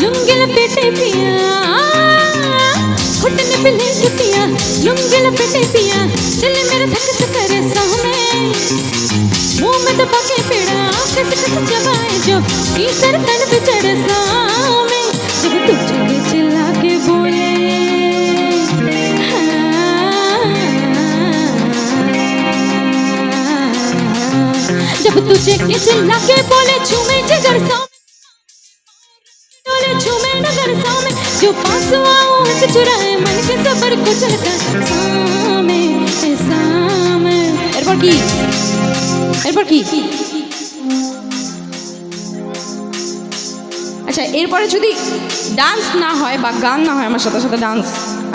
लुंगी लपेटे पिया घुटने पे लेके पिया लुंगी लपेटे पिया दिल मेरा धक से करे सामने मुंह में दबा के पेड़ा किस किस चबाए जो तीसर तन पे चढ़े सामने जब तुझे चिल्ला के बोले जब तुझे चिल्ला के बोले झूमे जिगर सामने झूमे नगर सामने जो पास आऊं हंस चुराए मन के सबर को चलता सामे सामे এরপর কি আচ্ছা এরপরে যদি ডান্স না হয় বা গান না হয় আমার সাথে সাথে ডান্স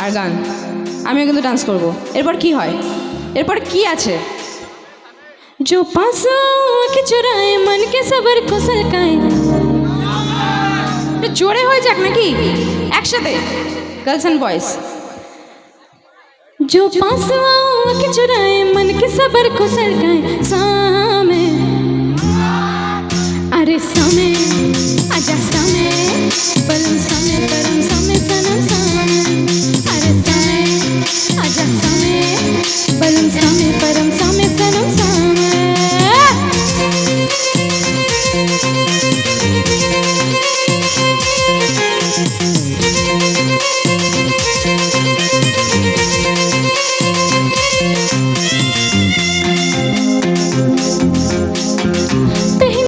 আর গান আমিও কিন্তু ডান্স করব এরপর কি হয় এরপর কি আছে जो पास आँख चुराए मन के सबर को सलकाए জোরে হয়ে যাক নাকি একসাথে গার্লস এন্ড বয়েজ जो पास आँख चुराए मन के सबर को सलकाए